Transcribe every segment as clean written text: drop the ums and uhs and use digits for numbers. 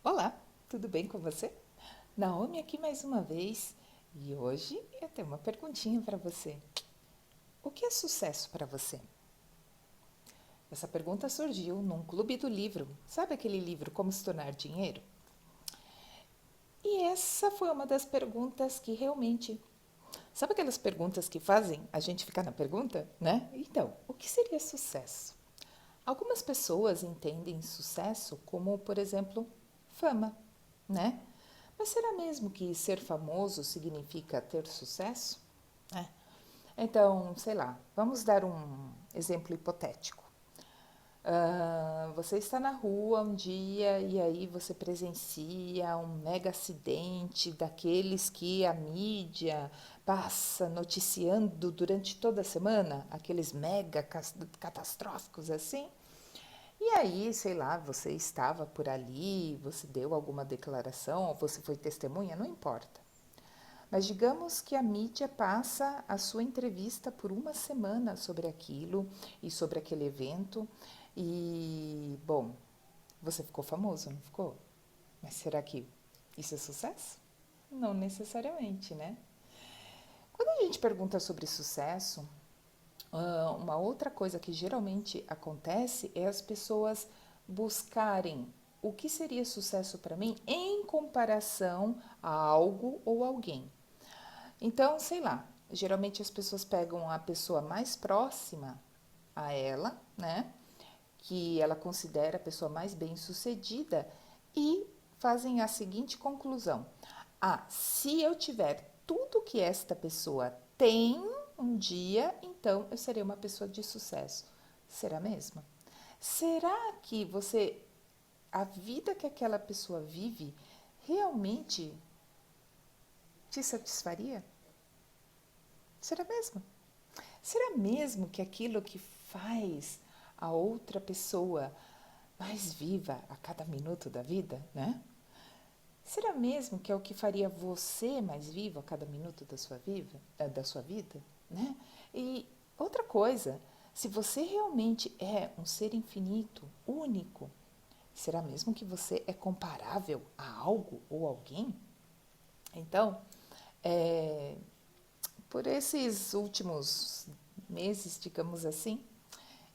Olá, tudo bem com você? Naomi aqui mais uma vez e hoje eu tenho uma perguntinha para você. O que é sucesso para você? Essa pergunta surgiu num clube do livro. Sabe aquele livro Como se tornar dinheiro? E essa foi uma das perguntas que realmente. Sabe aquelas perguntas que fazem a gente ficar na pergunta, né? Então, o que seria sucesso? Algumas pessoas entendem sucesso como, por exemplo, fama, né? Mas será mesmo que ser famoso significa ter sucesso? É. Então, sei lá, vamos dar um exemplo hipotético. Você está na rua um dia e aí você presencia um mega acidente daqueles que a mídia passa noticiando durante toda a semana, aqueles mega catastróficos assim. E aí, sei lá, você estava por ali, você deu alguma declaração, ou você foi testemunha, não importa. Mas digamos que a mídia passa a sua entrevista por uma semana sobre aquilo e sobre aquele evento. E, bom, você ficou famoso, não ficou? Mas será que isso é sucesso? Não necessariamente, né? Quando a gente pergunta sobre sucesso, uma outra coisa que geralmente acontece é as pessoas buscarem o que seria sucesso para mim em comparação a algo ou alguém. Então, sei lá, geralmente as pessoas pegam a pessoa mais próxima a ela, né? Que ela considera a pessoa mais bem-sucedida e fazem a seguinte conclusão: ah, se eu tiver tudo que esta pessoa tem um dia, então eu serei uma pessoa de sucesso. Será mesmo? Será que a vida que aquela pessoa vive, realmente te satisfaria? Será mesmo? Será mesmo que aquilo que faz a outra pessoa mais viva a cada minuto da vida, né? Será mesmo que é o que faria você mais vivo a cada minuto da sua vida, né? E outra coisa, se você realmente é um ser infinito, único, será mesmo que você é comparável a algo ou alguém? Então, é, por esses últimos meses, digamos assim,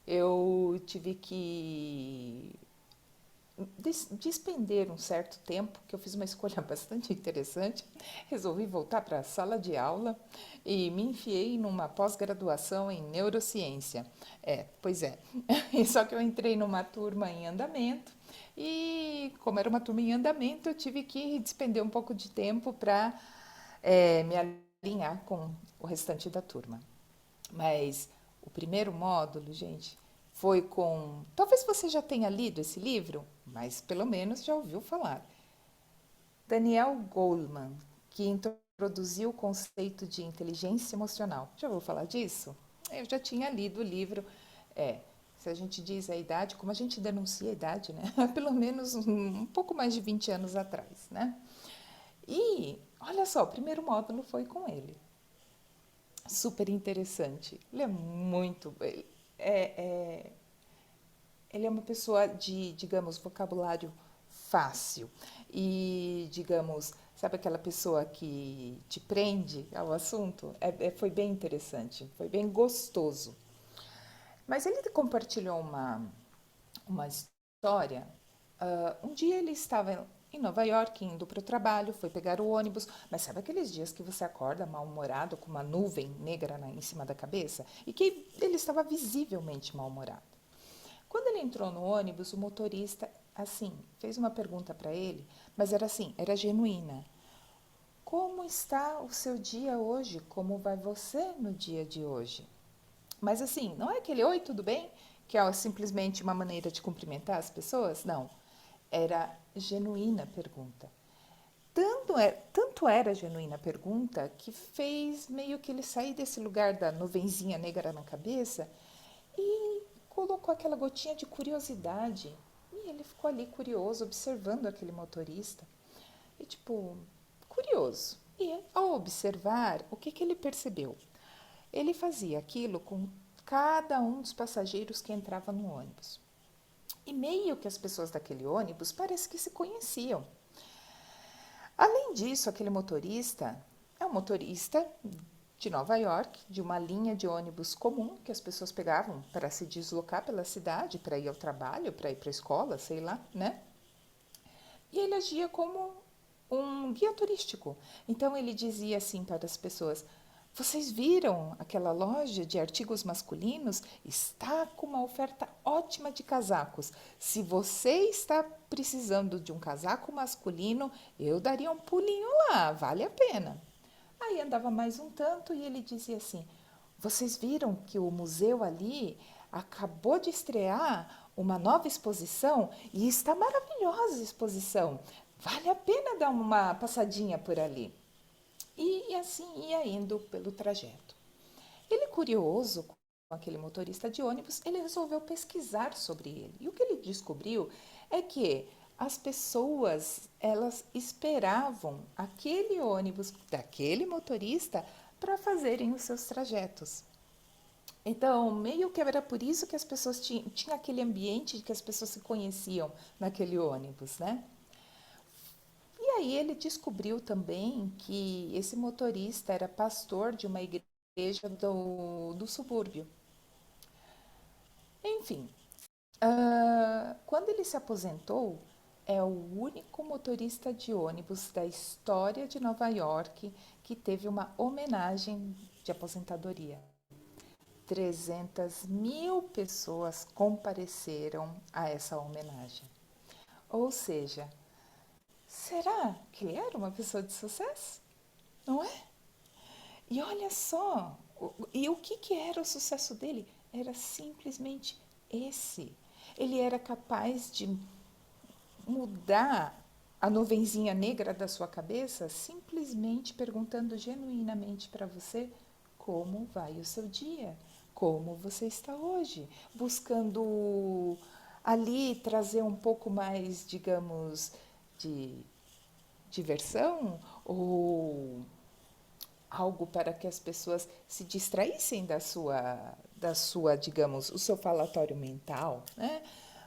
eu tive que despender um certo tempo, que eu fiz uma escolha bastante interessante, resolvi voltar para a sala de aula e me enfiei numa pós-graduação em neurociência. Pois é. Só que eu entrei numa turma em andamento e, como era uma turma em andamento, eu tive que despender um pouco de tempo para me alinhar com o restante da turma. Mas o primeiro módulo, gente, foi com. Talvez você já tenha lido esse livro, mas pelo menos já ouviu falar. Daniel Goleman, que introduziu o conceito de inteligência emocional. Já ouviu falar disso? Eu já tinha lido o livro. É, se a gente diz a idade, como a gente denuncia a idade, né? Pelo menos um pouco mais de 20 anos atrás, né? E olha só, o primeiro módulo foi com ele. Super interessante. Ele é muito. É, ele é uma pessoa de, digamos, vocabulário fácil. E, digamos, sabe aquela pessoa que te prende ao assunto? Foi bem interessante, foi bem gostoso. Mas ele compartilhou uma história. Um dia ele estava em Nova York, indo para o trabalho, foi pegar o ônibus, mas sabe aqueles dias que você acorda mal-humorado, com uma nuvem negra em cima da cabeça? E que ele estava visivelmente mal-humorado. Quando ele entrou no ônibus, o motorista, assim, fez uma pergunta para ele, mas era assim, era genuína. Como está o seu dia hoje? Como vai você no dia de hoje? Mas assim, não é aquele oi, tudo bem? Que é simplesmente uma maneira de cumprimentar as pessoas? Não. Era genuína pergunta. Tanto era genuína pergunta que fez meio que ele sair desse lugar da nuvenzinha negra na cabeça e colocou aquela gotinha de curiosidade. E ele ficou ali curioso, observando aquele motorista. E tipo, curioso. E ao observar, o que ele percebeu? Ele fazia aquilo com cada um dos passageiros que entrava no ônibus. E meio que as pessoas daquele ônibus parece que se conheciam. Além disso, aquele motorista é um motorista de Nova York, de uma linha de ônibus comum que as pessoas pegavam para se deslocar pela cidade, para ir ao trabalho, para ir para a escola, sei lá, né? E ele agia como um guia turístico. Então ele dizia assim para as pessoas: vocês viram aquela loja de artigos masculinos? Está com uma oferta ótima de casacos. Se você está precisando de um casaco masculino, eu daria um pulinho lá, vale a pena. Aí andava mais um tanto e ele dizia assim: vocês viram que o museu ali acabou de estrear uma nova exposição e está maravilhosa a exposição. Vale a pena dar uma passadinha por ali. E assim ia indo pelo trajeto. Ele, curioso com aquele motorista de ônibus, ele resolveu pesquisar sobre ele. E o que ele descobriu é que as pessoas, elas esperavam aquele ônibus daquele motorista para fazerem os seus trajetos. Então, meio que era por isso que as pessoas tinham aquele ambiente de que as pessoas se conheciam naquele ônibus, né? E aí ele descobriu também que esse motorista era pastor de uma igreja do subúrbio. Enfim, quando ele se aposentou, é o único motorista de ônibus da história de Nova York que teve uma homenagem de aposentadoria. 300.000 pessoas compareceram a essa homenagem. Ou seja, será que ele era uma pessoa de sucesso? Não é? E olha só, e o que era o sucesso dele? Era simplesmente esse. Ele era capaz de mudar a nuvenzinha negra da sua cabeça simplesmente perguntando genuinamente para você como vai o seu dia, como você está hoje, buscando ali trazer um pouco mais, digamos, de diversão ou algo para que as pessoas se distraíssem da sua, digamos, o seu falatório mental, né?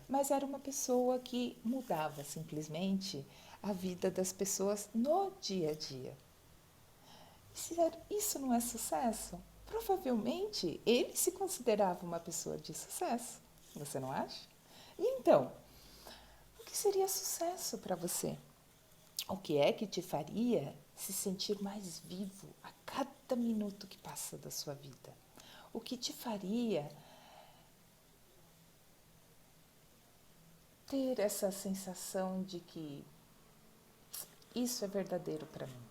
Mas era uma pessoa que mudava simplesmente a vida das pessoas no dia a dia. Isso não é sucesso? Provavelmente ele se considerava uma pessoa de sucesso. Você não acha? E então, o que seria sucesso para você? O que é que te faria se sentir mais vivo a cada minuto que passa da sua vida? O que te faria ter essa sensação de que isso é verdadeiro para mim?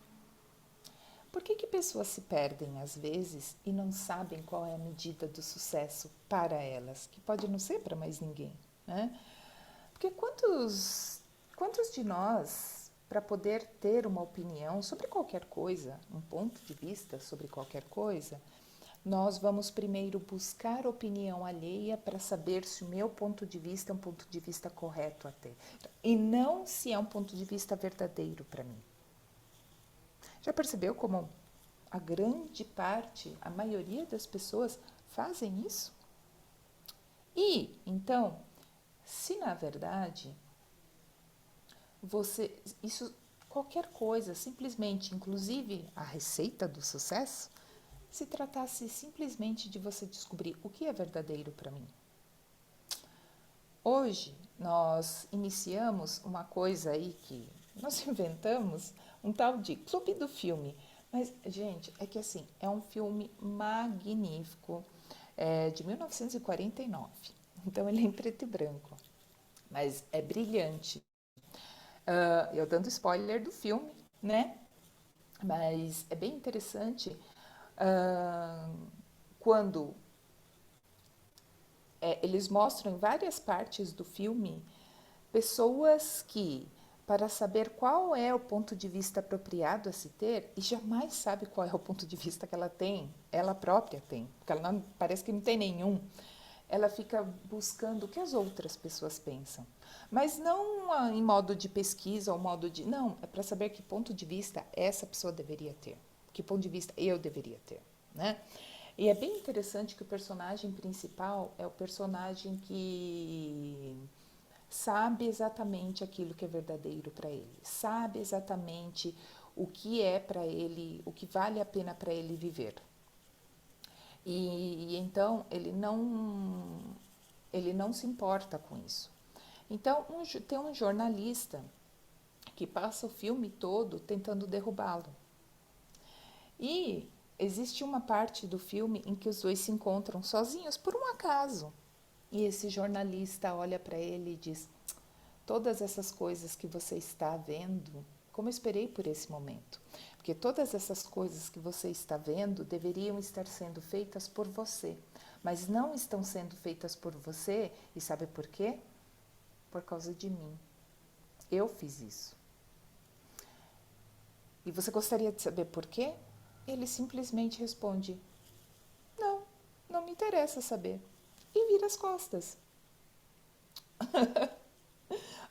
Por que pessoas se perdem às vezes e não sabem qual é a medida do sucesso para elas, que pode não ser para mais ninguém, né? Porque quantos de nós, para poder ter uma opinião sobre qualquer coisa, um ponto de vista sobre qualquer coisa, nós vamos primeiro buscar opinião alheia para saber se o meu ponto de vista é um ponto de vista correto até, e não se é um ponto de vista verdadeiro para mim. Já percebeu como a grande parte, a maioria das pessoas fazem isso? E, então, se na verdade isso, qualquer coisa, simplesmente, inclusive a receita do sucesso, se tratasse simplesmente de você descobrir o que é verdadeiro para mim. Hoje nós iniciamos uma coisa aí que nós inventamos, um tal de Clube do Filme. Mas, gente, é que assim, é um filme magnífico, de 1949. Então ele é em preto e branco, mas é brilhante. Eu dando spoiler do filme, né? Mas é bem interessante quando eles mostram em várias partes do filme pessoas que, para saber qual é o ponto de vista apropriado a se ter, e jamais sabe qual é o ponto de vista que ela tem, ela própria tem, porque ela não, parece que não tem nenhum, ela fica buscando o que as outras pessoas pensam. Mas não em modo de pesquisa ou modo de. Não, é para saber que ponto de vista essa pessoa deveria ter, que ponto de vista eu deveria ter, né? E é bem interessante que o personagem principal é o personagem que sabe exatamente aquilo que é verdadeiro para ele, sabe exatamente o que é para ele, o que vale a pena para ele viver. E então ele não se importa com isso. Então tem um jornalista que passa o filme todo tentando derrubá-lo. E existe uma parte do filme em que os dois se encontram sozinhos por um acaso. E esse jornalista olha para ele e diz: todas essas coisas que você está vendo, como eu esperei por esse momento, porque todas essas coisas que você está vendo deveriam estar sendo feitas por você, mas não estão sendo feitas por você, e sabe por quê? Por causa de mim. Eu fiz isso. E você gostaria de saber por quê? Ele simplesmente responde: não, não me interessa saber. E vira as costas.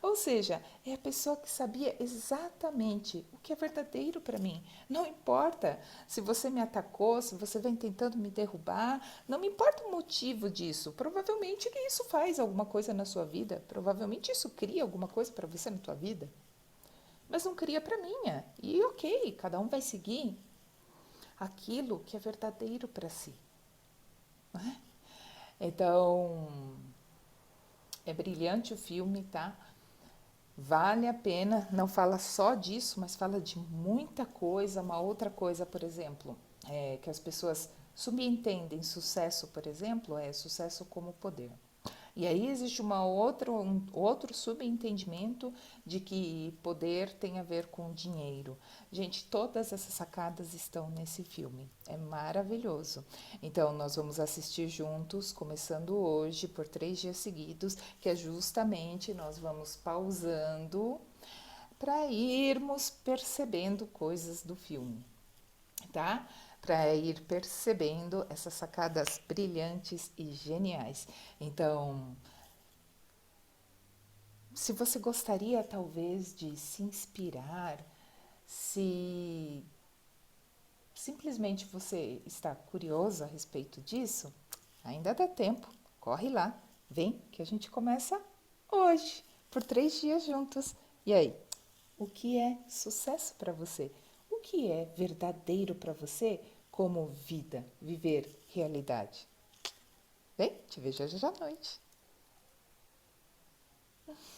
Ou seja, é a pessoa que sabia exatamente o que é verdadeiro para mim. Não importa se você me atacou, se você vem tentando me derrubar, não me importa o motivo disso. Provavelmente isso faz alguma coisa na sua vida, provavelmente isso cria alguma coisa para você na tua vida, mas não cria para minha. E ok, cada um vai seguir aquilo que é verdadeiro para si. Né? Então, é brilhante o filme, tá? Vale a pena, não fala só disso, mas fala de muita coisa. Uma outra coisa, por exemplo, é que as pessoas subentendem sucesso, por exemplo, é sucesso como poder. E aí existe um outro subentendimento de que poder tem a ver com dinheiro. Gente, todas essas sacadas estão nesse filme. É maravilhoso. Então, nós vamos assistir juntos, começando hoje, por 3 dias seguidos, que é justamente nós vamos pausando para irmos percebendo coisas do filme, tá? Para ir percebendo essas sacadas brilhantes e geniais. Então, se você gostaria talvez de se inspirar, se simplesmente você está curioso a respeito disso, ainda dá tempo, corre lá, vem que a gente começa hoje, por 3 dias juntos. E aí, o que é sucesso para você? O que é verdadeiro para você como vida, viver realidade? Bem, te vejo hoje à noite.